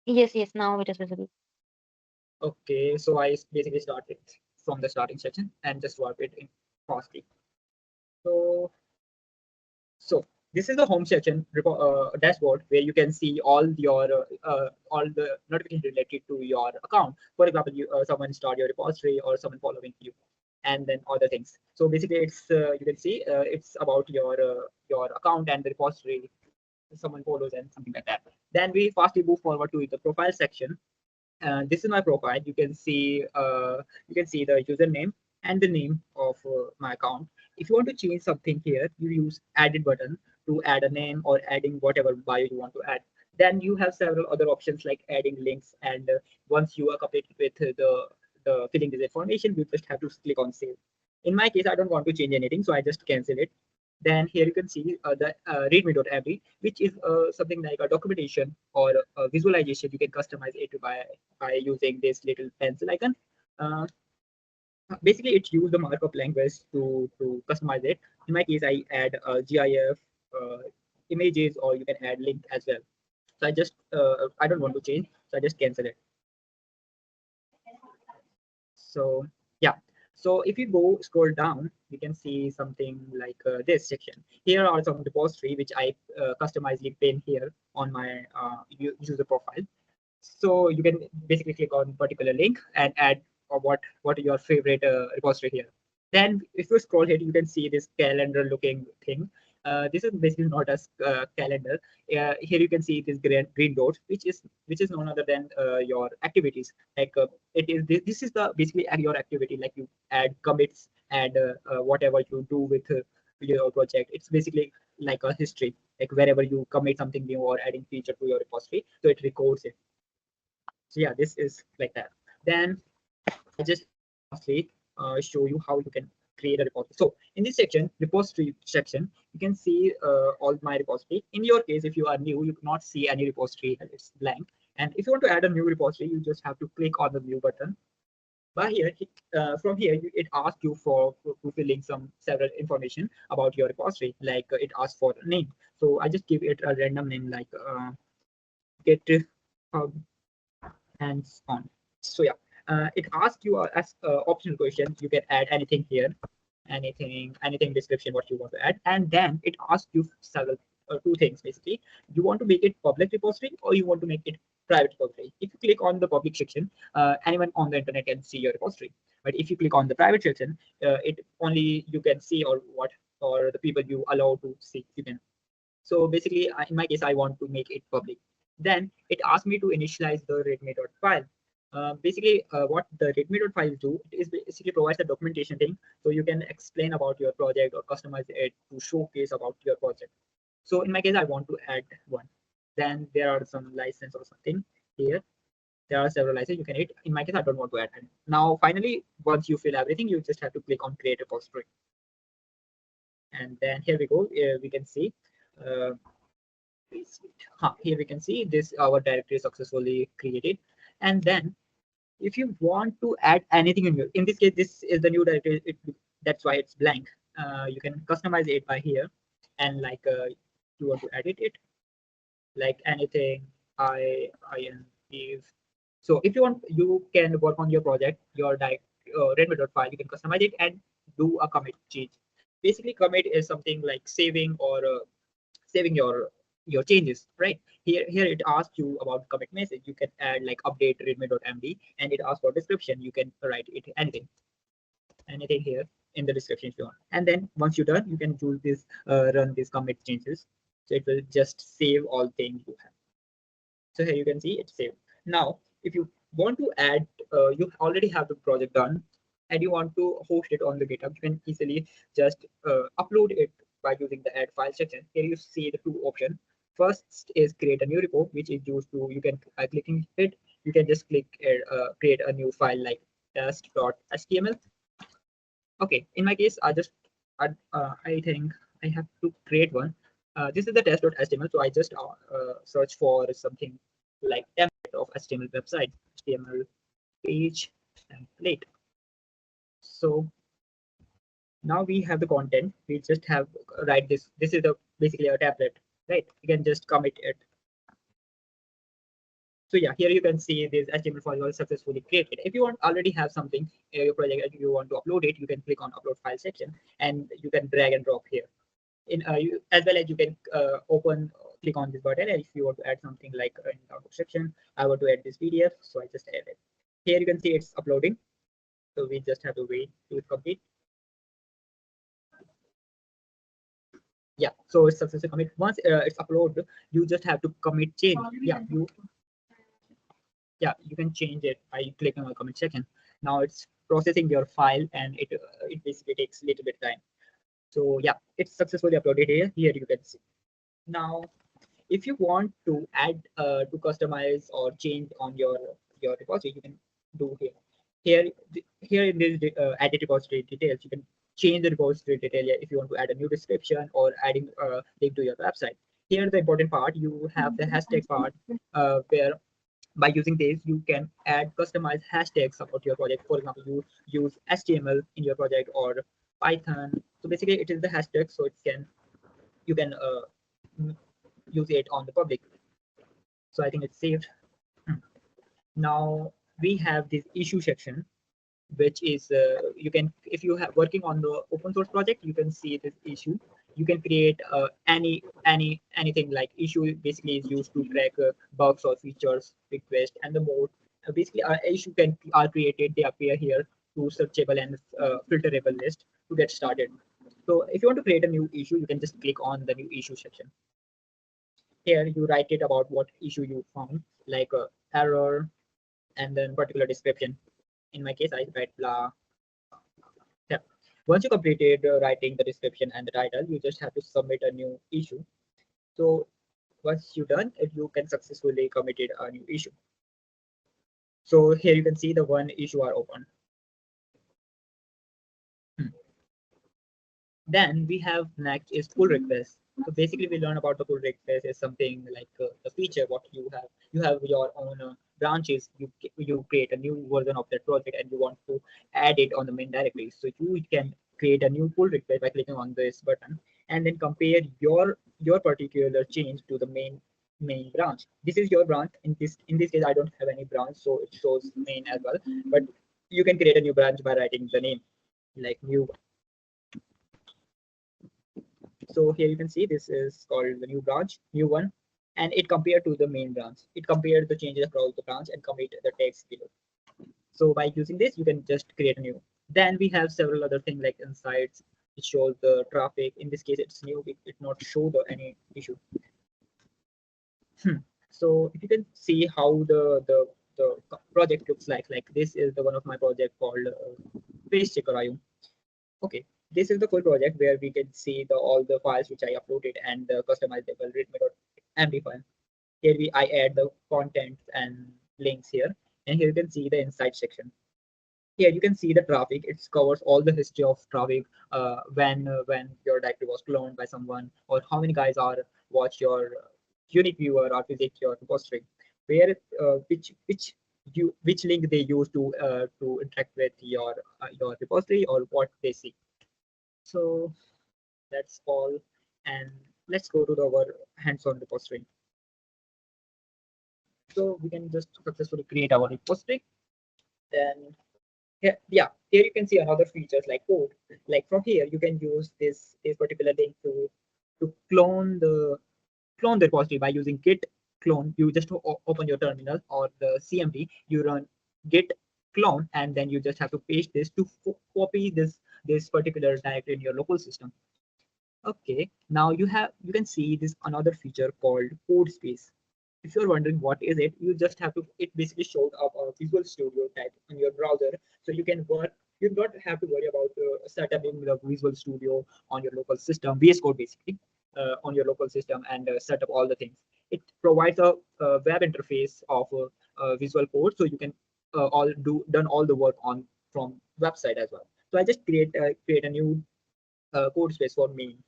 Yes, yes, now it is visible. Okay, so I basically started from the starting section and just work it in fastly. So So this is the home section dashboard where you can see all the notifications related to your account. For example, someone start your repository or someone following you, and then other things. So basically, it's you can see it's about your account and the repository someone follows and something like that. Then we fastly move forward to the profile section. This is my profile. You can see the username and the name of my account. If you want to change something here, you use edit button to add a name or adding whatever bio you want to add. Then you have several other options like adding links. And once you are completed with the filling this information, you just have to click on save. In my case, I don't want to change anything, so I just cancel it. Then here you can see the readme.md, which is something like a documentation or a visualization. You can customize it by using this little pencil icon. Uh, Basically, it use the markup language to customize it. In my case, I add GIF images, or you can add link as well. So I don't want to change, so I just cancel it. So yeah. So if you go scroll down, you can see something like this section. Here are some repository which I customizedly pin here on my user profile. So you can basically click on particular link and add what are your favorite repository here. Then if you scroll here, you can see this calendar looking thing. This is basically not a calendar. Here you can see this green dot, which is none other than your activities. Like this is the basically your activity. Like you add commits and whatever you do with your project. It's basically like a history. Like wherever you commit something new or adding feature to your repository, so it records it. So yeah, this is like that. Then I just fastly show you how you can create a repository. So in this section, repository section, you can see all my repository. In your case, if you are new, you cannot see any repository, it's blank. And if you want to add a new repository, you just have to click on the new button. But here, from here, it asks you for filling some several information about your repository. Like it asks for a name. So I just give it a random name like get hub hands on. So yeah, it asks you as optional questions. You can add anything here, anything description what you want to add, and then it asks you several two things basically. You want to make it public repository or you want to make it private repository. If you click on the public section, anyone on the internet can see your repository. But if you click on the private section, it only you can see or the people you allow to see you can. So basically, in my case, I want to make it public. Then it asked me to initialize the readme.file. Basically, what the readme.file do, it is basically provides a documentation thing, so you can explain about your project or customize it to showcase about your project. So in my case, I want to add one. Then there are some license or something here. There are several licenses you can add. In my case, I don't want to add any. Now, finally, once you fill everything, you just have to click on create repository. And then here we go. We can see. Uh, Here we can see this our directory successfully created. And then if you want to add anything in this case, this is the new directory. That's why it's blank. You can customize it by here, and like you want to edit it, like anything. I am give. So if you want, you can work on your project, your Redmi.file. You can customize it and do a commit change. Basically, commit is something like saving or saving your changes, right? Here it asks you about commit message. You can add like update readme.md, and it asks for description. You can write it anything here in the description if you want. And then once you're done, you can choose this run this commit changes. So it will just save all things you have. So here you can see it's saved. Now if you want to add, you already have the project done and you want to host it on the GitHub, you can easily just upload it by using the add file section. Here you see the two options. First is create a new repo, which is used to, you can clicking it, you can just click create a new file like test.html. Okay, in my case, I think I have to create one. This is the test.html, so I just search for something like template of HTML website, HTML page template. So now we have the content. We just have write this. This is the basically a template, right? You can just commit it. So yeah, here you can see this HTML file was successfully created. If you want already have something in your project and you want to upload it, you can click on upload file section and you can drag and drop here. As well as you can click on this button, and if you want to add something like in the outlook section, I want to add this PDF, so I just add it. Here you can see it's uploading, so we just have to wait to it complete. Yeah, so it's successfully commit. Once it's uploaded, you just have to commit change. You can change it by clicking on commit section. Now it's processing your file, and it basically takes a little bit time. So yeah, it's successfully uploaded here. Here you can see. Now if you want to add to customize or change on your repository, you can do here. Here in this edit repository details, you can change the repository detail if you want to add a new description or adding a link to your website. Here the important part, you have the hashtag part, where by using this you can add customized hashtags about your project. For example, you use HTML in your project or Python. So basically it is the hashtag, so you can use it on the public. So I think it's saved. Now we have this issue section, which is you can, if you have working on the open source project, you can see this issue. You can create anything like issue. Basically is used to track bugs or features request and the more. Basically issue are created, they appear here to searchable and filterable list to get started. So if you want to create a new issue, you can just click on the new issue section. Here you write it about what issue you found, like error and then particular description. In my case, I write blah. Yeah. Once you completed writing the description and the title, you just have to submit a new issue. So once you're done, if you can successfully committed a new issue. So here you can see the one issue are open. Then we have next is pull request. So basically we learn about the pull request is something like the feature what you have. You have your own branches. You create a new version of that project and you want to add it on the main directory. So you can create a new pull request by clicking on this button and then compare your particular change to the main branch. This is your branch. In this case, I don't have any branch, so it shows main as well. But you can create a new branch by writing the name like new. So here you can see this is called the new one, and it compared to the main branch. It compared the changes across the branch and commit the text below. So by using this, you can just create a new. Then we have several other things like insights. It shows the traffic. In this case, it's new. It not show any issue. So if you can see how the project looks like this is the one of my project called Face Checker IO. Okay, this is the full project where we can see all the files which I uploaded and the customizable readme.md file. Here I add the content and links here, and here you can see the insight section. Here you can see the traffic. It covers all the history of traffic, when your directory was cloned by someone, or how many guys are watch your unique viewer or visit your repository, where which link they use to interact with your repository or what they see. So that's all, and let's go to our hands-on repository. So we can just successfully create our repository. Then here you can see another features like code. Like from here you can use this particular link to clone the repository by using git clone. You just open your terminal or the CMD, you run git clone, and then you just have to paste this to copy this particular directory in your local system. Okay, now you can see this another feature called code space. If you're wondering what is it, you just have to, it basically shows up a Visual Studio type in your browser, so you can work. You don't have to worry about setting the Visual Studio on your local system, VS Code basically, on your local system, and set up all the things. It provides a web interface of Visual Code, so you can done all the work on from website as well. So I just create a new code space for me.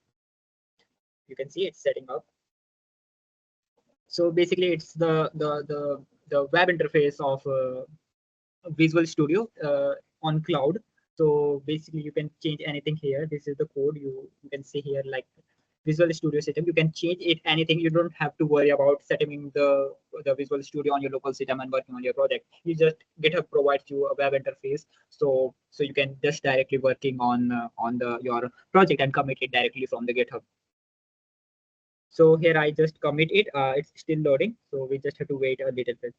You can see it's setting up. So basically it's the web interface of Visual Studio on cloud. So basically you can change anything here. This is the code you can see here, like Visual Studio system. You can change it anything. You don't have to worry about setting the Visual Studio on your local system and working on your project. You just GitHub provides you a web interface, so you can just directly working on the your project and commit it directly from the GitHub. So here I just commit it. It's still loading, so we just have to wait a little bit.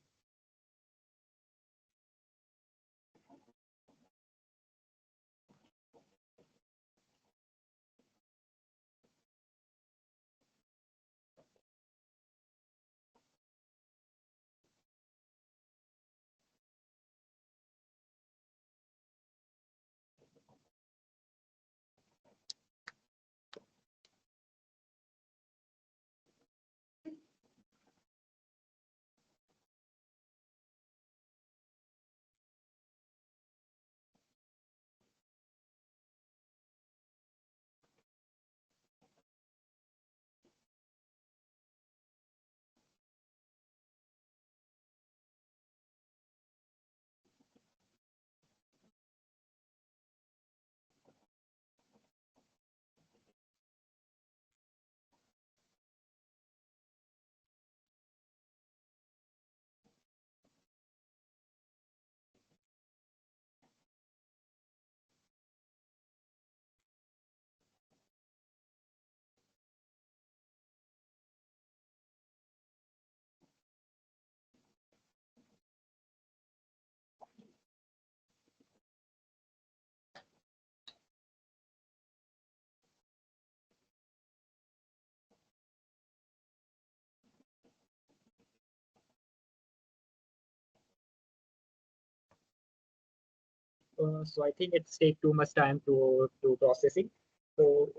So I think it's take too much time to processing. So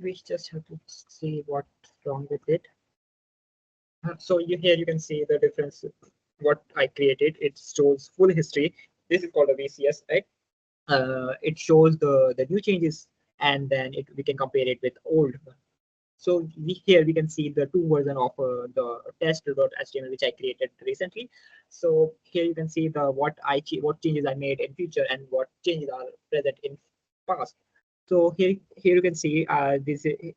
we just have to see what's wrong with it. So here you can see the difference. What I created, it shows full history. This is called a VCS, right? It shows the new changes, and then we can compare it with old. So here we can see the two version of the test.html which I created recently. So here you can see the what changes I made in future and what changes are present in past. So here you can see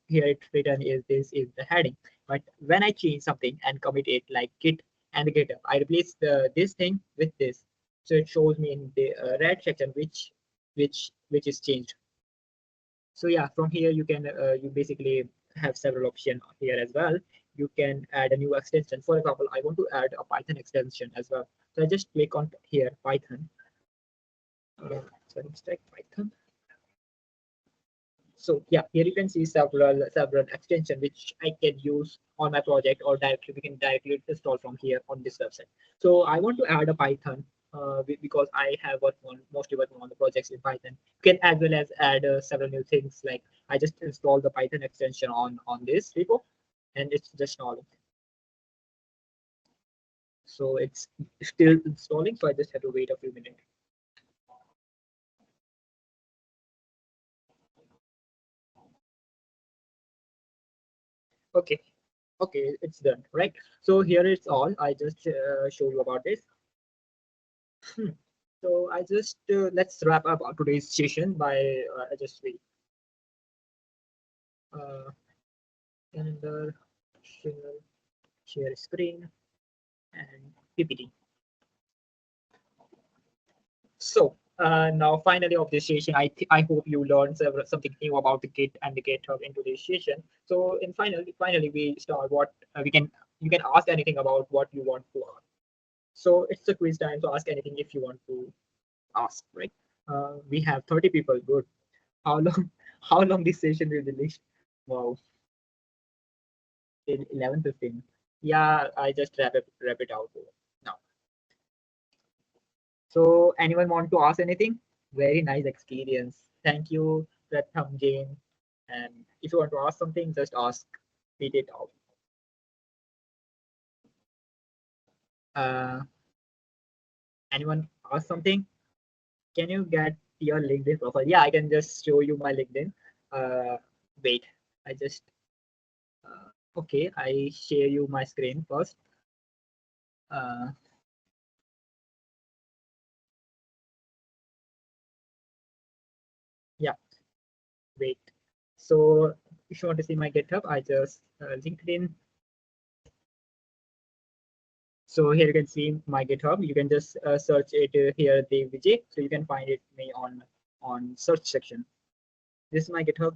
here it's written is this is the heading. But when I change something and commit it like git and the GitHub, I replace this thing with this. So it shows me in the red section which is changed. So yeah, from here you can you basically have several options here as well. You can add a new extension. For example, I want to add a Python extension as well. So I just click on here Python. So instead Python. So yeah, here you can see several extensions which I can use on my project, or directly we can directly install from here on this website. So I want to add a Python because I have mostly working on the projects in Python. You can as well as add several new things, like I just installed the Python extension on this repo, and it's just installing. So it's still installing, so I just have to wait a few minutes. Okay, okay, it's done, right? So here it's all. I just show you about this. Hmm. So I just let's wrap up our today's session by I just wait. Uh, calendar, share screen, and PPT. So now finally of this session, I hope you learned something new about the Git and the GitHub in today's session. So in finally we start what we can you can ask anything about what you want to ask. So it's a quiz time, so ask anything if you want to ask, right? We have 30 people. Good. How long? How long this session will be list? Wow, till 11:15. Yeah, I just wrap it out now. So anyone want to ask anything? Very nice experience. Thank you, Pratham Jain. And if you want to ask something, just ask. Read it out. Uh, anyone ask something? Can you get your LinkedIn profile? Yeah, I can just show you my LinkedIn. Wait, I just okay. I share you my screen first. Uh, yeah, wait. So if you want to see my GitHub, I just LinkedIn. So here you can see my GitHub. You can just search it here, Dev Vijay. So you can find it me on search section. This is my GitHub.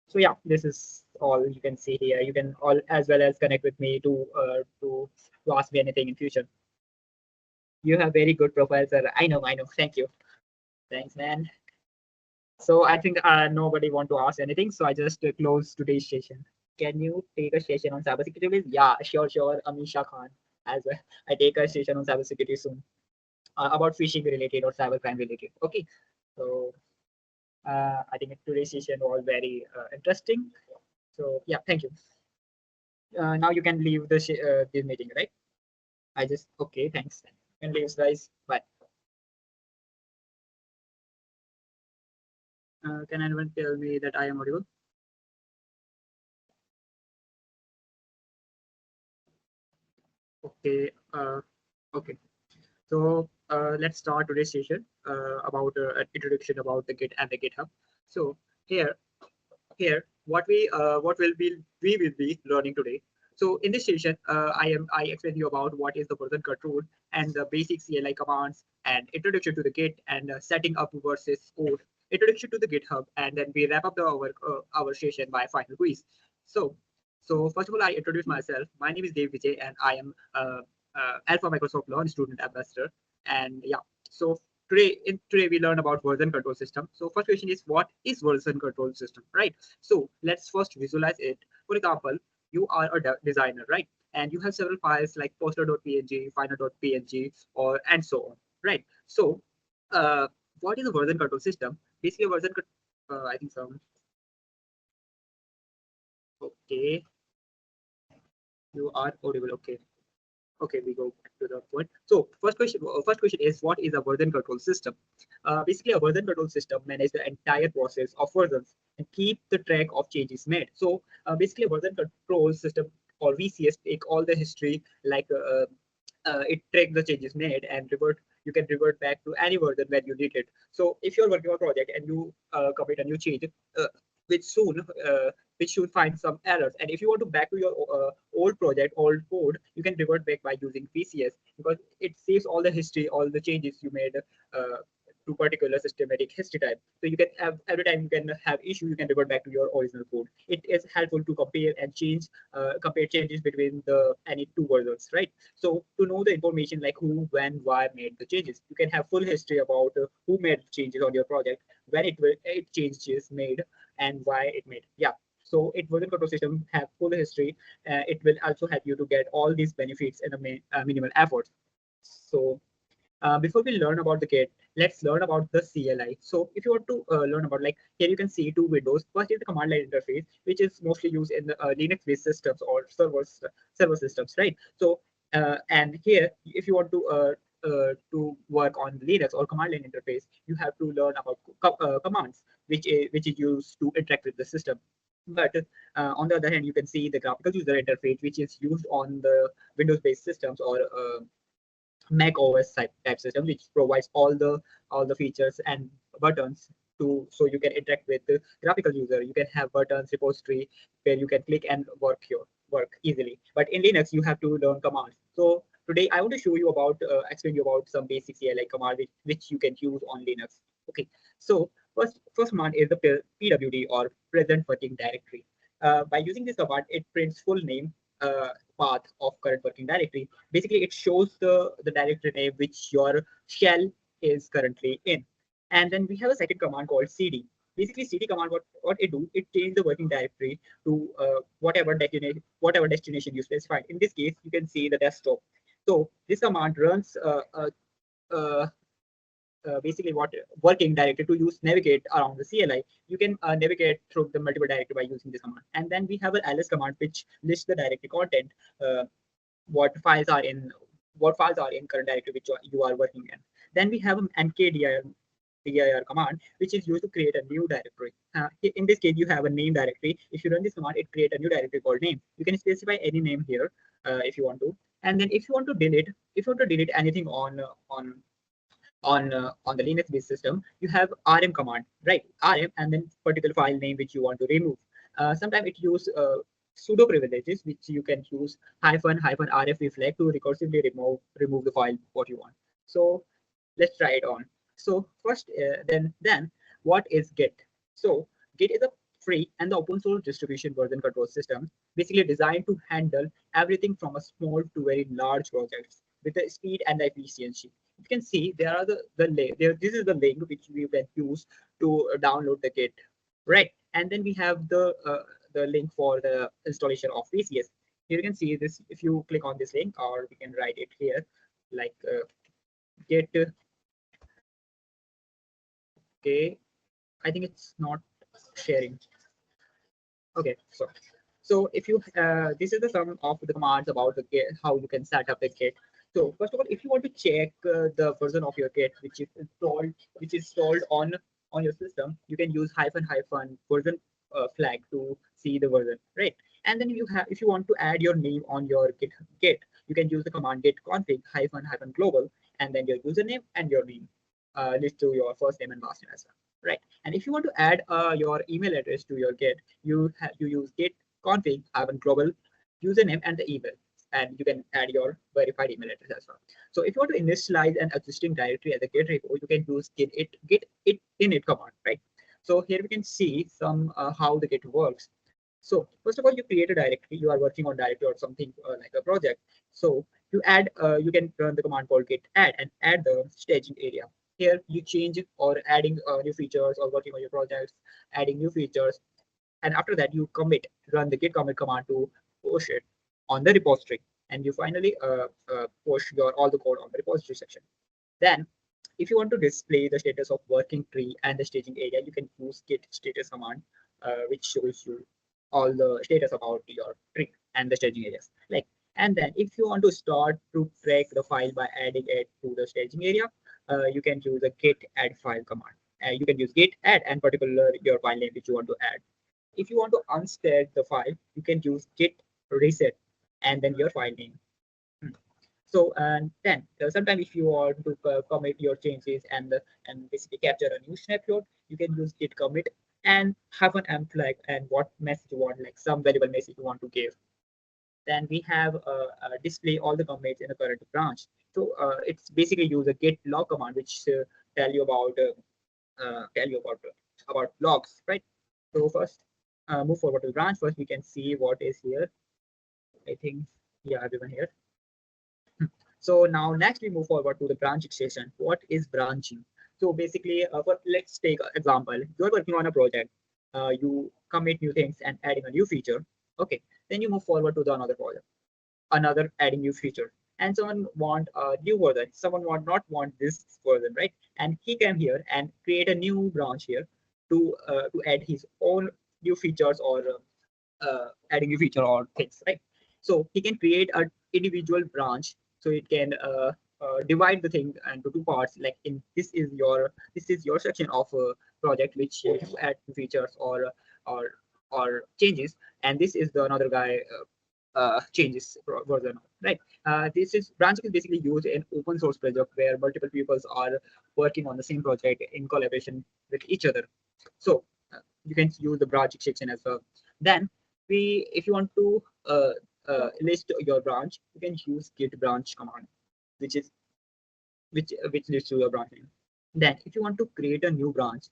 So yeah, this is all you can see here. You can all as well as connect with me to ask me anything in future. You have very good profile, sir. I know. Thank you. Thanks, man. So I think nobody want to ask anything. So I just close today's session. Can you take a session on cybersecurity, please? Yeah, sure. Amisha Khan as well. I take a session on cybersecurity soon about phishing related or cybercrime related. Okay. So I think today's session was very interesting. So yeah, thank you. Now you can leave this meeting, right? I just okay. Thanks. You can leave, guys. Bye. Can anyone tell me that I am audible? Okay. Okay. So let's start today's session about an introduction about the Git and the GitHub. So here, what we will be learning today. So in this session, I explain you about what is the version control and the basic CLI commands and introduction to the Git and setting up versus code, introduction to the GitHub, and then we wrap up our session by final quiz. So first of all, I introduce myself. My name is Dev Vijay, and I am Alpha Microsoft Launch Student Ambassador. And yeah, so today we learn about version control system. So first question is, what is version control system, right? So let's first visualize it. For example, you are a designer, right? And you have several files like poster.png, final.png, or and so on, right? So what is a version control system? Basically, I think some. Okay, you are audible. Okay. Okay, we go back to the point. So first question is, what is a version control system? Basically, a version control system manages the entire process of versions and keep the track of changes made. So basically, a version control system or VCS take all the history, like it track the changes made and revert. You can revert back to any version when you need it. So if you're working on a project and you commit a new change, uh, which soon which you find some errors. And if you want to back to your old project, old code, you can revert back by using VCS because it saves all the history, all the changes you made to particular systematic history type. So you can have every time you can have issue, you can revert back to your original code. It is helpful to compare and compare changes between the any two versions, right? So to know the information like who, when, why made the changes, you can have full history about who made changes on your project, when it changes made, and why it made. Yeah. So it version control system have full history. It will also help you to get all these benefits in a minimal effort. So before we learn about the Git, let's learn about the CLI. So if you want to learn about, like here you can see two windows. First is the command line interface, which is mostly used in the Linux-based systems or server systems, right? So and here, if you want to work on Linux or command line interface, you have to learn about commands, which is used to interact with the system. But on the other hand, you can see the graphical user interface, which is used on the Windows-based systems or Mac OS type system, which provides all the features and buttons to so you can interact with the graphical user. You can have buttons, repository where you can click and work easily. But in Linux, you have to learn commands. So today I want to show you about explain you about some basic CLI command which you can use on Linux. Okay, so first command is the PWD or present working directory. By using this command, it prints full name, path of current working directory. Basically, it shows the directory name which your shell is currently in. And then we have a second command called cd. Basically, cd command, what it do, it change the working directory to whatever destination you specified. In this case, you can see the desktop. So this command runs uh, basically what working directory to use navigate around the CLI. You can navigate through the multiple directory by using this command. And then we have an ls command which lists the directory content, uh, what files are in current directory which you are working in. Then we have an mkdir command, which is used to create a new directory. In this case, you have a name directory. If you run this command, it creates a new directory called name. You can specify any name here if you want to. And then if you want to delete anything on on the Linux-based system, you have RM command, right? RM and then particular file name which you want to remove. Sometimes it use pseudo privileges which you can use hyphen RF flag to recursively remove the file what you want. So let's try it on. So first, then what is Git? So Git is a free and the open source distribution version control system, basically designed to handle everything from a small to very large projects with the speed and the efficiency. You can see there are the link. This is the link which we can use to download the Git, right? And then we have the link for the installation of VCS. Here you can see this. If you click on this link, or we can write it here, like Git. Okay, I think it's not sharing. Okay, so if you this is the sum of the commands about the Git, how you can set up the Git. So first of all, if you want to check the version of your Git which is installed on your system, you can use hyphen version flag to see the version, right? And then if you want to add your name on your Git, you can use the command git config hyphen global, and then your username and your name, list to your first name and last name as well, right? And if you want to add your email address to your Git, you use git config global username and the email, and you can add your verified email address as well. So if you want to initialize an existing directory as a Git repo, you can use git it init command, right? So here we can see some how the Git works. So first of all, you create a directory. You are working on directory or something like a project. So you can run the command called git add and add the staging area. Here you change or adding new features or working on your projects, adding new features. And after that, you run the git commit command to push it on the repository. And you finally push all the code on the repository section. Then if you want to display the status of working tree and the staging area, you can use git status command, which shows you all the status about your tree and the staging areas. And then if you want to start to track the file by adding it to the staging area, you can use a git add file command. You can use git add and particular your file name which you want to add. If you want to unstack the file, you can use git reset and then your file name. So and then sometimes if you want to commit your changes and basically capture a new snapshot, you can use git commit and have an M flag and what message you want, like some valuable message you want to give. Then we have display all the commits in the current branch. So it's basically use a git log command which tell you about logs, right? So first move forward to the branch. First we can see what is here. I think yeah, everyone here. So now next we move forward to the branch extension. What is branching? So basically, let's take an example. You're working on a project. You commit new things and adding a new feature. Okay, then you move forward to the another project, another adding new feature. And someone want a new version. Someone not want this version, right? And he came here and create a new branch here to add his own new features or adding new feature or things, right? So he can create an individual branch, so it can divide the thing into two parts. Like in this is your section of a project which you add features or changes, and this is the another guy changes version, right? This is branching is basically used in open source project where multiple people are working on the same project in collaboration with each other. So you can use the branch section as well. Then if you want to list your branch, you can use git branch command, which is which leads to your branch name. Then if you want to create a new branch,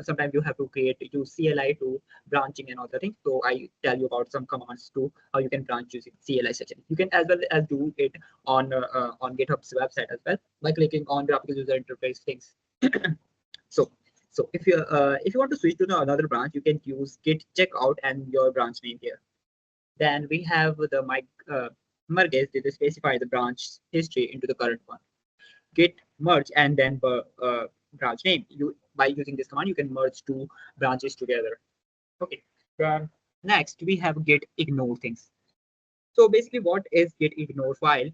sometimes you have to use CLI to branching and other things. So I tell you about some commands to how you can branch using CLI section. You can as well as do it on GitHub's website as well by clicking on graphical user interface things. So if you want to switch to another branch, you can use git checkout and your branch name here. Then we have the merge to specify the branch history into the current one. Git merge and then branch name. By using this command, you can merge two branches together. Okay. Then next we have git ignore things. So basically, what is git ignore file?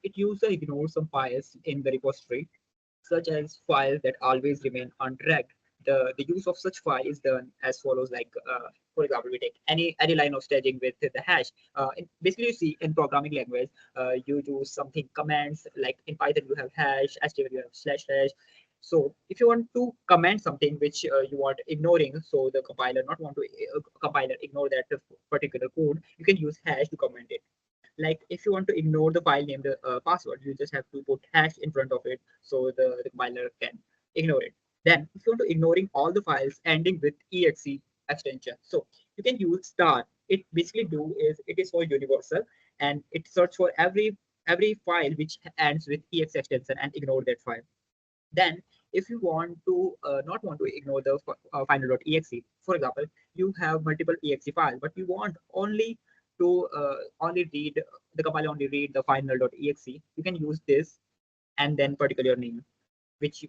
It uses ignore some files in the repository, such as files that always remain untracked the use of such file is done as follows. Like for example, we take any line of staging with the hash. Basically, you see in programming language, you do something commands, like in Python you have hash, HTML you have slash hash. So if you want to comment something which you want ignoring, so the compiler not want to compiler ignore that particular code, you can use hash to comment it. Like if you want to ignore the file name, the password, you just have to put hash in front of it, so the compiler can ignore it. Then if you want to ignoring all the files ending with exe extension, so you can use star. It basically do is it is for universal, and it search for every file which ends with exe extension and ignore that file. Then if you want to not want to ignore the final.exe, for example, you have multiple exe files, but you want only to only read the compiler only read the final.exe, you can use this and then particular name which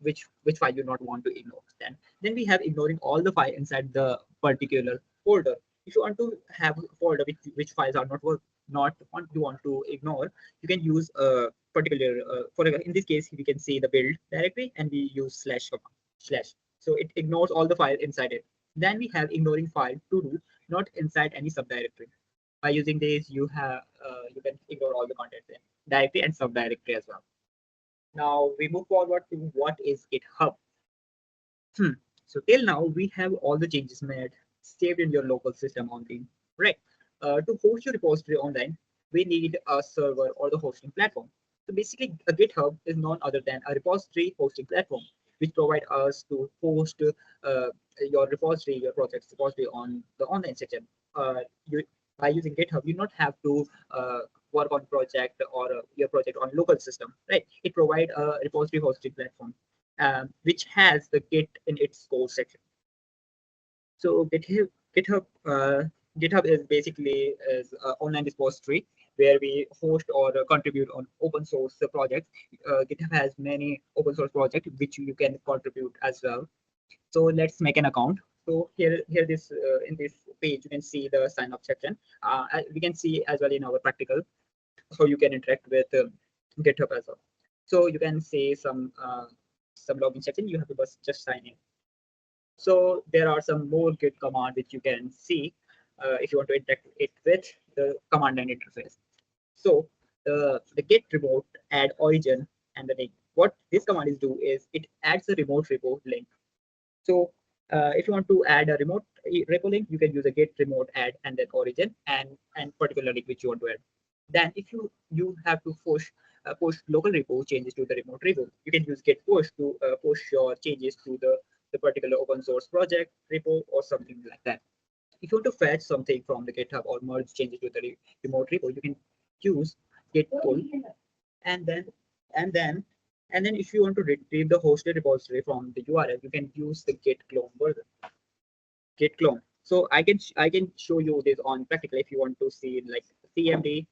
file you not want to ignore. Then we have ignoring all the file inside the particular folder. If you want to have a folder which files are not want you want to ignore, you can use a particular for in this case we can see the build directory and we use slash command slash, so it ignores all the file inside it. Then we have ignoring file to do not inside any subdirectory. By using this, you can ignore all the contents in directory and subdirectory as well. Now we move forward to what is GitHub. So till now we have all the changes made saved in your local system only, right? To host your repository online, we need a server or the hosting platform. So basically, a GitHub is none other than a repository hosting platform, which provide us to host your repository, your project's repository on the online section. You, by using GitHub, you not have to work on project or your project on local system, right? It provide a repository hosting platform which has the Git in its core section. So GitHub is basically is an online repository where we host or contribute on open source projects. GitHub has many open source projects which you can contribute as well. So let's make an account. So here this in this page you can see the sign up section. We can see as well in our practical how you can interact with GitHub as well. So you can see some login section. You have to just sign in. So there are some more Git command which you can see if you want to interact it with the command line interface. So the Git remote add origin and the link. What this command is do is it adds a remote repo link. So if you want to add a remote repo link, you can use a Git remote add and then origin and particular link which you want to add. Then if you have to push local repo changes to the remote repo, you can use git push to push your changes to the particular open source project repo or something like that. If you want to fetch something from the GitHub or merge changes to the remote repo, you can use git pull, and then and then and then if you want to retrieve the hosted repository from the URL, you can use the git clone version. Git clone. So I can show you this on practical if you want to see like CMD.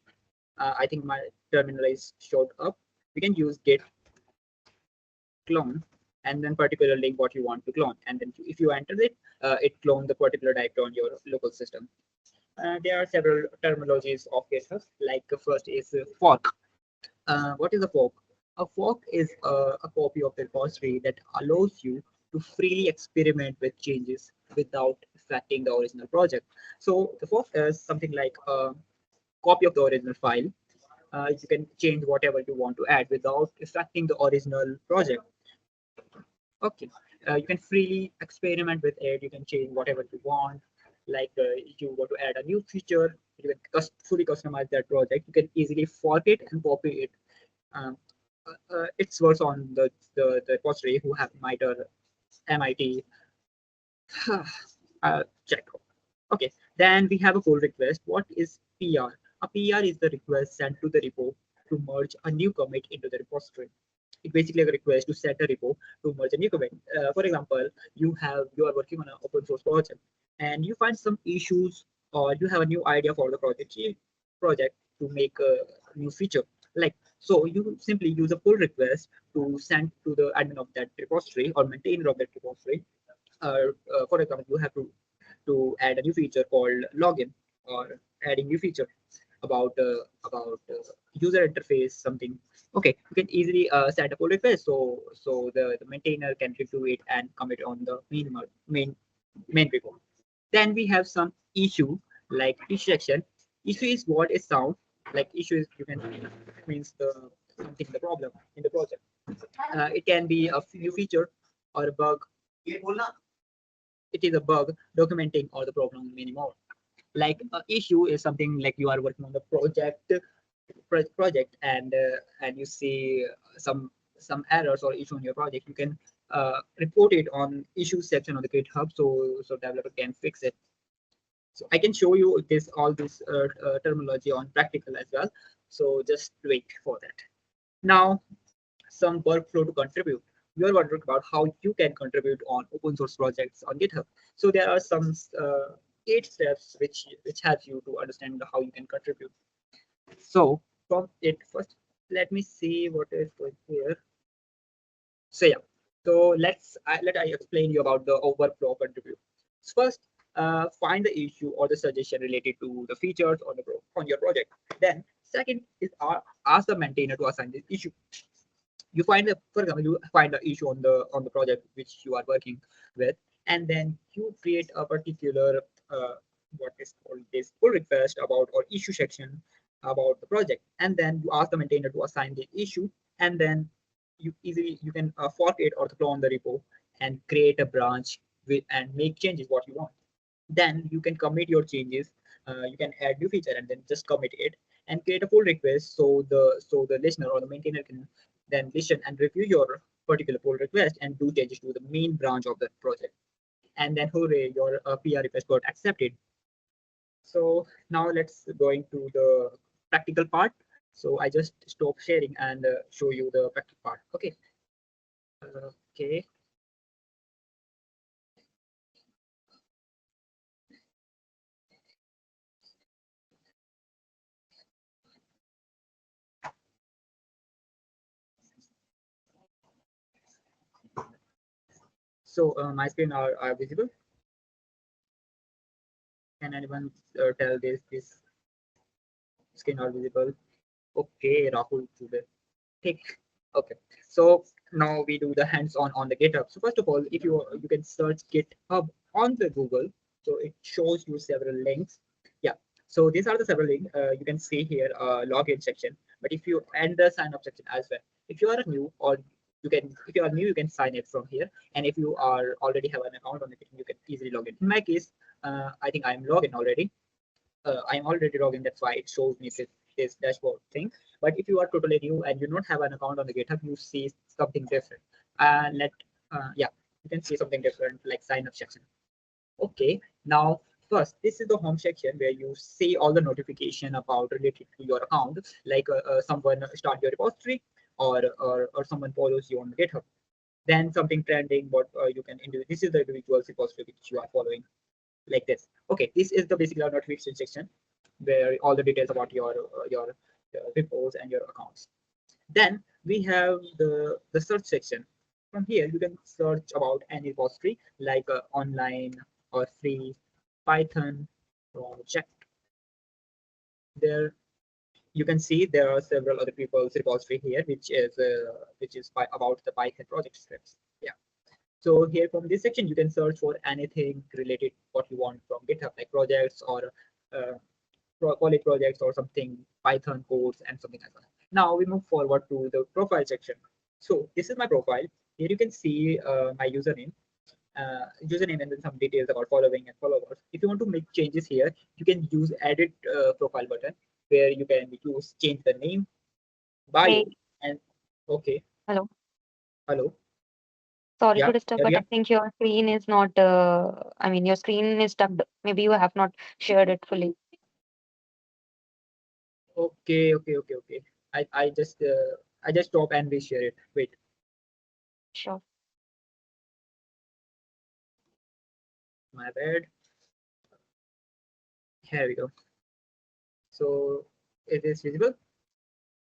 I think my terminal is showed up. We can use git clone and then particular link what you want to clone, and then if you enter it, it clone the particular directory on your local system. There are several terminologies of GitHub. Like first is fork. What is a fork? A fork is a copy of the repository that allows you to freely experiment with changes without affecting the original project. So the fork is something like a copy of the original file. You can change whatever you want to add without affecting the original project. Okay, you can freely experiment with it. You can change whatever you want. Like you want to add a new feature, you can fully customize that project. You can easily fork it and copy it. Um, it's works on the repository who have MITRE, MIT. Check. Okay, then we have a pull request. What is PR? A PR is the request sent to the repo to merge a new commit into the repository. It's basically a request to set a repo to merge a new commit. For example, you are working on an open source project and you find some issues or you have a new idea for the project to make a new feature. Like so, you simply use a pull request to send to the admin of that repository or maintainer of that repository. For example, you have to add a new feature called login or adding new feature. about user interface something. Okay, you can easily set a pull request so the maintainer can review it and commit on the main repo. Then we have some issue like issue section. Issue is what is sound like issue is you can means the something the problem in the project. It can be a new feature or a bug. It is a bug documenting or the problem anymore. Like issue is something like you are working on the project and you see some errors or issue on your project. You can report it on issue section on the GitHub so developer can fix it. So I can show you this all this terminology on practical as well. So just wait for that. Now some workflow to contribute. You are wondering about how you can contribute on open source projects on GitHub. So there are some 8 steps which help you to understand how you can contribute. So from it first, let me see what is going here. So yeah, so let I explain you about the overflow contribute. First, find the issue or the suggestion related to the features on your project. Then second is ask the maintainer to assign this issue. You find the, for example, you find the issue on the project which you are working with, and then you create a particular what is called this pull request about or issue section about the project, and then you ask the maintainer to assign the issue, and then you can fork it or clone the repo and create a branch and make changes what you want. Then you can commit your changes. You can add new feature and then just commit it and create a pull request so the listener or the maintainer can then listen and review your particular pull request and do changes to the main branch of the project. And then hooray, your PR request got accepted. So now let's go into the practical part. So I just stop sharing and show you the practical part. Okay. Okay. So my screen are visible. Can anyone tell this screen are visible? Okay, Rahul today. Okay. So now we do the hands-on on the GitHub. So first of all, if you can search GitHub on the Google, so it shows you several links. Yeah. So these are the several links you can see here, login section. But if you and the sign up section as well. If you are new or if you are new, you can sign it from here. And if you are already have an account on it, you can easily log in. In my case, I think I'm logged in already. I'm already logged in. That's why it shows me this dashboard thing. But if you are totally new and you don't have an account on the GitHub, you see something different. Yeah, you can see something different like sign up section. Okay, now first, this is the home section where you see all the notification about related to your account, like someone start your repository or someone follows you on GitHub. Then something trending, what you can do. This is the individual repository which you are following like this. Okay, this is the basically our notification section where all the details about your repos and your accounts. Then we have the search section. From here, you can search about any repository like online or free, Python project. There you can see there are several other people's repository here, which is about the Python project scripts. Yeah. So here from this section, you can search for anything related what you want from GitHub, like projects or uh, college projects or something, Python codes and something like that. Now we move forward to the profile section. So this is my profile. Here you can see my username and then some details about following and followers. If you want to make changes here, you can use edit profile button where you can change the name, bio, Hey, and okay, hello. hello, Sorry yeah, to disturb, but carry I on. think your screen is not, I mean, your screen is stuck. Maybe you have not shared it fully. Okay, okay, okay, okay. I just stop and reshare it. Wait, Sure. my bad. Here we go. So it is visible.